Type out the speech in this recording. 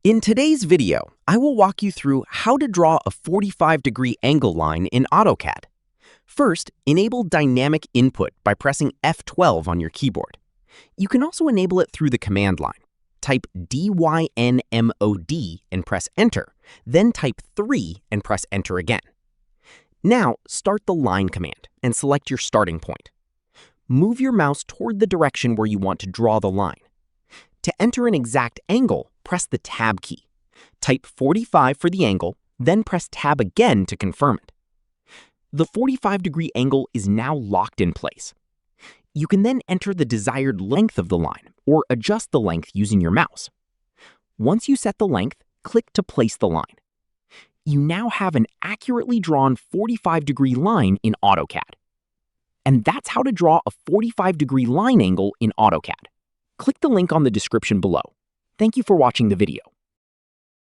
In today's video, I will walk you through how to draw a 45-degree angle line in AutoCAD. First, enable dynamic input by pressing F12 on your keyboard. You can also enable it through the command line. Type DYNMOD and press Enter, then type 3 and press Enter again. Now, start the line command and select your starting point. Move your mouse toward the direction where you want to draw the line. To enter an exact angle, press the Tab key. Type 45 for the angle, then press Tab again to confirm it. The 45-degree angle is now locked in place. You can then enter the desired length of the line or adjust the length using your mouse. Once you set the length, click to place the line. You now have an accurately drawn 45-degree line in AutoCAD. And that's how to draw a 45-degree line angle in AutoCAD. Click the link on the description below. Thank you for watching the video.